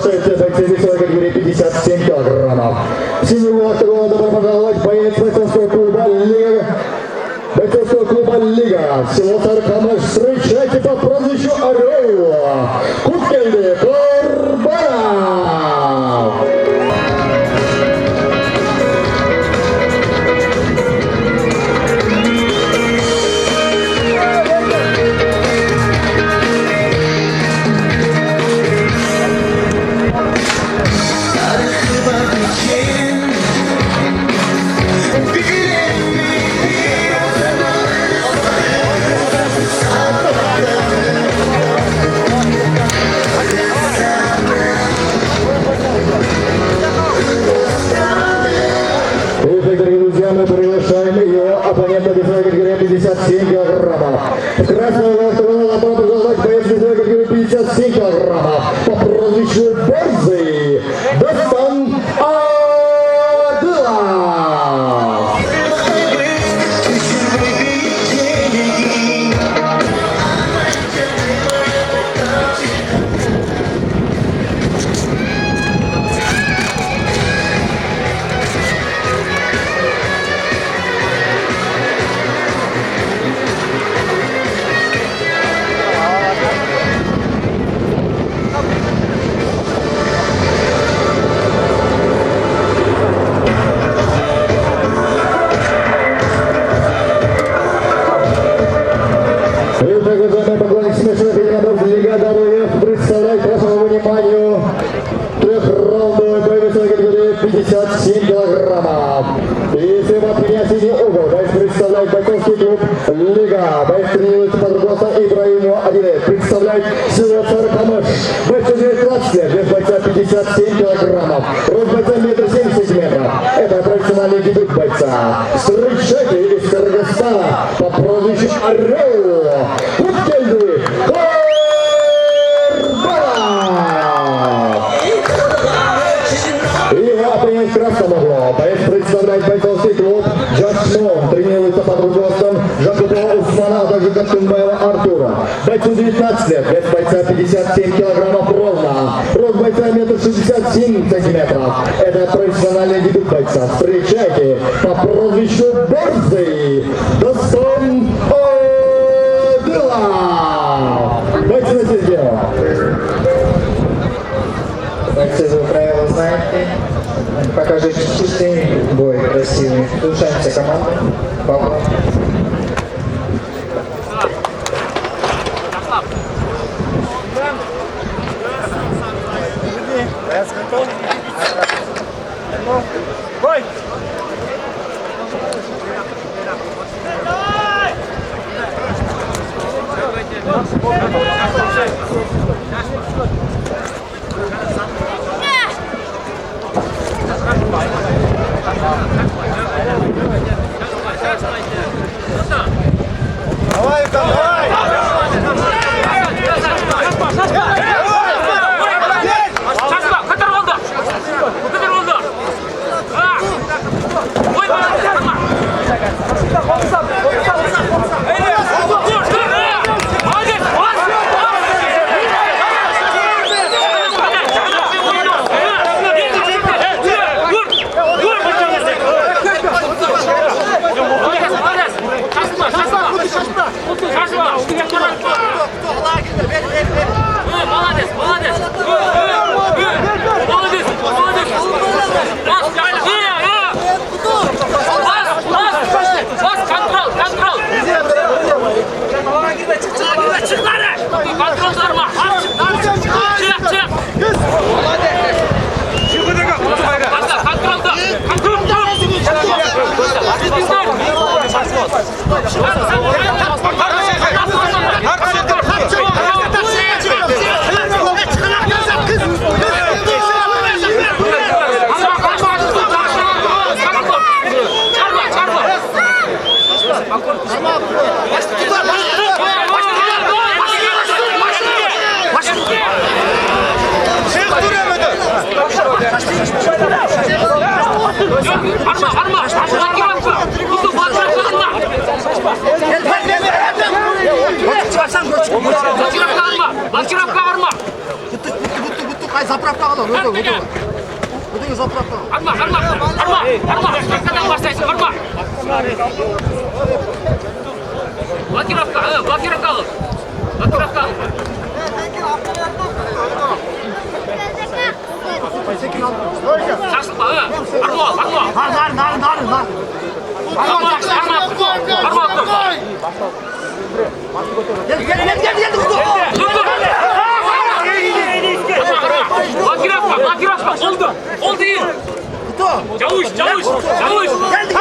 продолжается бойцы весовой категории 57 килограммов. Синего второго добро пожаловать боец бойцовского клуба Лига. Село Таркамыш. Встречайте по прозвищу Орел. Куткельды Курбанов. Мы приглашаем ее оппонента весовой категории 57 килограммов. Красного второго добро пожаловать боец весовой категории 57 килограммов по прозвищу Борзый Достан Адлов. Лига ВФ представляет вашему вниманию трехраундовый бой весовой категории 57 килограммов. Если в синий угол, боец представляет бойцовский клуб Лига. Боец тренируется под руководством Ибраимова Адиле. Представляет село Таркамыш. Бойцу 19 лет, вес бойца 57 килограммов. Рост бойца 1,70 метров. Это профессиональный дебют бойца. Встречайте из Кыргызстана по прозвищу Орел. Куткельды оппонент красного угла. Боец представляет бойцовский клуб Джашмон. Тренируется под руководством Жакупова Усмана, а также Катунбаева Артура. Бойцу 19 лет, вес бойца 57 килограммов ровно. Рост бойца 1,67 сантиметров. Это профессиональный дебют бойца. Встречайте по прозвищу Борзый Достан Адлов. Бойцы на середину. Бойцы, вы правила знаете. Покажите чистый бой, красивый. Слушаемся команду. Павла. Бой! Давай, давай! zapravka alın. Ödünü zapravka alın. Arma. Блокировка alın. Sarsılma, Arma. Gel. Блокировка. Oldu iyi. Çavuş. Geldi.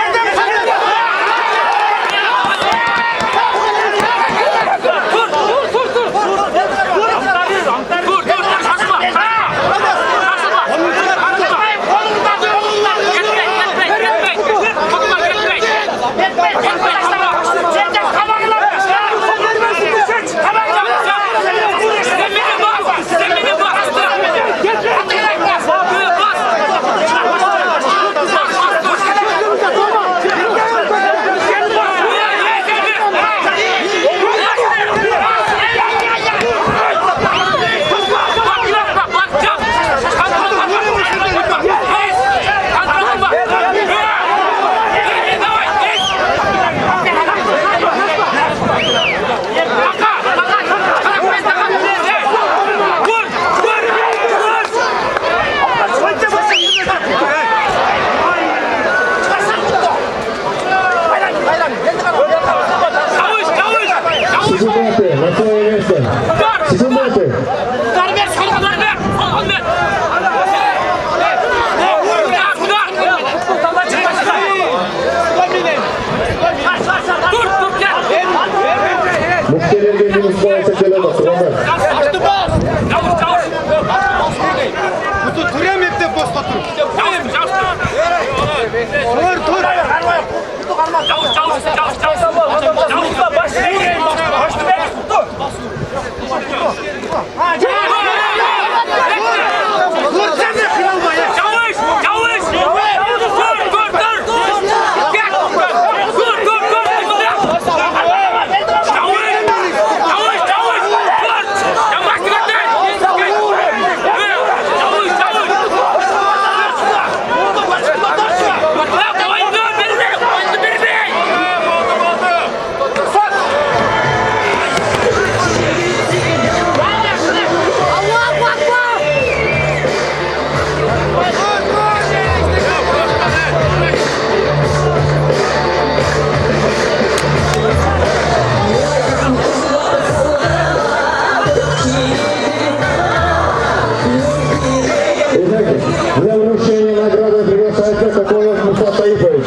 Для вручения награды приглашается Соколов Муса Таифович.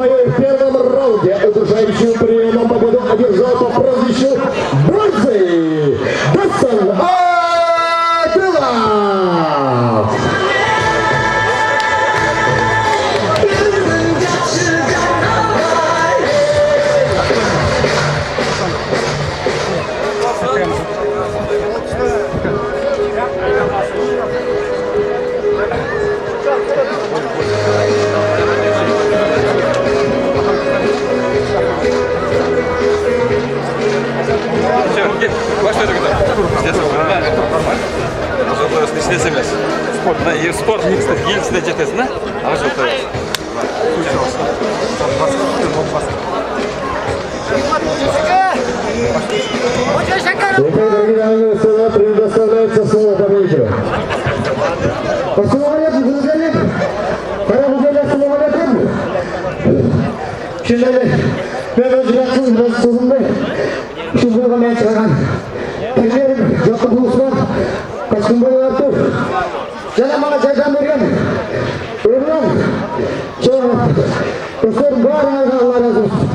В первом раунде удушающим приемом победу одержал по прозвищу Бронзы Дастан Адилов. Sport gelişine cephesine ama çok da Дорогие дамы и господа, предоставляется слово победителю. Послова нет, друзья, нет. Пора выделять слово на камеру. Şimdi ben özgürsüz biraz sorumlu. Şu bulgamaya çıkan. Teklerim, Jakob Usman, Kaçkın Boyu Artur. Sana bana cezam veriyorum. Ömrüm. Sonra, dostlar, bu arada Allah razı olsun.